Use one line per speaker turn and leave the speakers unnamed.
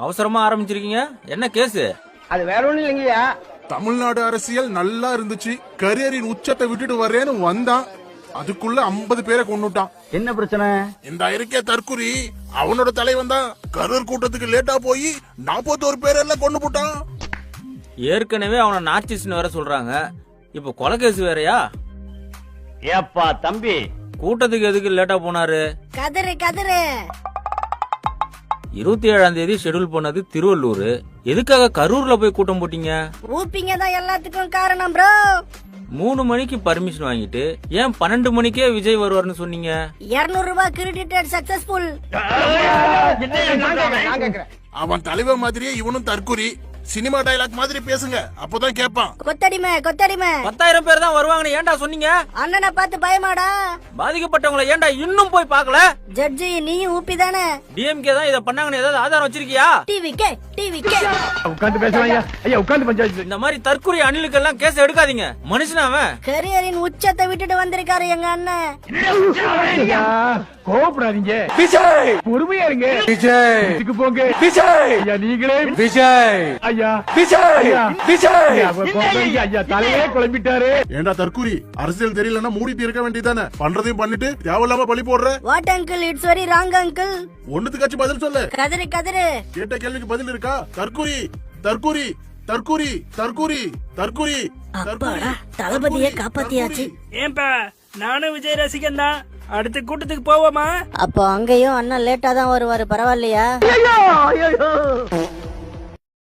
அவசரமா ஆரம்பிச்சிருக்கீங்க, என்ன கேஸ்?
அது வேற ஒண்ணும் இல்லைங்கய்யா.
தமிழ்நாடு அரசியல் நல்லா இருந்துச்சு, கரியரின் உச்சத்தை விட்டுட்டு வர்றேன்னு வந்தான், அதுக்குள்ள 50 பேரை கொண்டுட்டான்.
என்ன பிரச்சனை?
இந்த இருக்கே தற்குறி, அவனோட தலைவன் தான் கரூர் கூட்டத்துக்கு லேட்டா போய் 41 பேர் எல்லாம் கொண்டு போட்டான்.
ஏற்கனவே அவனை நாச்சிஸ்னு வேற சொல்றாங்க, இப்ப கொலை கேஸ் வேறயா?
ஏப்பா தம்பி,
கூட்டத்துக்கு எதுக்கு லேட்டா போனாரு?
கதறு கதறு.
27ஆம் தேதி ஷெட்யூல் பண்ணது திருவள்ளூர், எதுக்காக கரூர்ல போய் கூட்டம் போட்டீங்க?
ஊப்பிங்க தான் எல்லாத்துக்கும் காரணம் ப்ரோ.
3 மணிக்கு பர்மிஷன் வாங்கிட்டு ஏன் 12 மணிக்கே விஜய் வருவார்னு சொன்னீங்க?
200 ரூபாய் கிரெடிட்டட் சக்சஸ்ஃபுல்.
நான் கேக்குறேன்.
அவன் தலைவன் மாதிரியே இவனும் தற்குறி, சினிமா டயலாக் மாதிரி பேசுங்க, அப்பதான் கேட்பான்.
கொத்தடிமை கொத்தடிமை.
10,000 பேர் தான் வருவாங்கன்னு ஏன்டா சொன்னீங்க?
அண்ணனை பார்த்து பயமாடா?
பாதிக்கப்பட்டவங்களை ஏன்டா இன்னும் போய் பார்க்கல?
ஜட்ஜி நீயும் ஊப்பி தானே?
டிஎம்கே தான் இத பண்ணாங்கன்னு ஏதாவது ஆதாரம் வச்சிருக்கியா?
டிவிக்கே டிவிக்கே.
உட்கார்ந்து பேசலாம் ஐயா, உட்கார்ந்து பஞ்சாயத்து.
இந்த மாதிரி தற்குறி அணிலுக்கு எல்லாம் கேஸ் எடுக்காதீங்க, மனுஷன் அவன்.
கரியரின் உச்சத்தை விட்டுட்டு வந்திருக்காரு எங்க அண்ணன்.
கோபப்படாதீங்க விஜய், பொறுமையா இருங்க விஜய். இதுக்கு போங்க விஜய். ஐயா நீங்களே விஜய். ஐயா விஜய் விஜய். ஐயா தலையே குழம்பிட்டாரு.
ஏண்டா தற்குறி, அரசியல் தெரியலன்னா மூடிட்டு இருக்க வேண்டியதானே, பண்றதையும் பண்ணிட்டு தேவையில்லாம பழி போடுற.
What uncle, it's very wrong uncle.
ஒண்ணுத்துக்காச்சும் பதில் சொல்லு.
கதறு கதறு.
கேட்ட கேள்விக்கு பதில் இருக்கா? தற்குறி தற்குறி தற்குறி தற்குறி தற்குறி.
அப்பாடா, தளபதியை காப்பாத்தியாச்சு.
ஏன்பா, நானும் விஜய் ரசிகன் தான். அடுத்த கூட்டத்துக்கு போவோமா?
அப்போ அங்கேயும் அண்ணன் லேட்டா தான் வருவாரு, பரவாயில்லையா?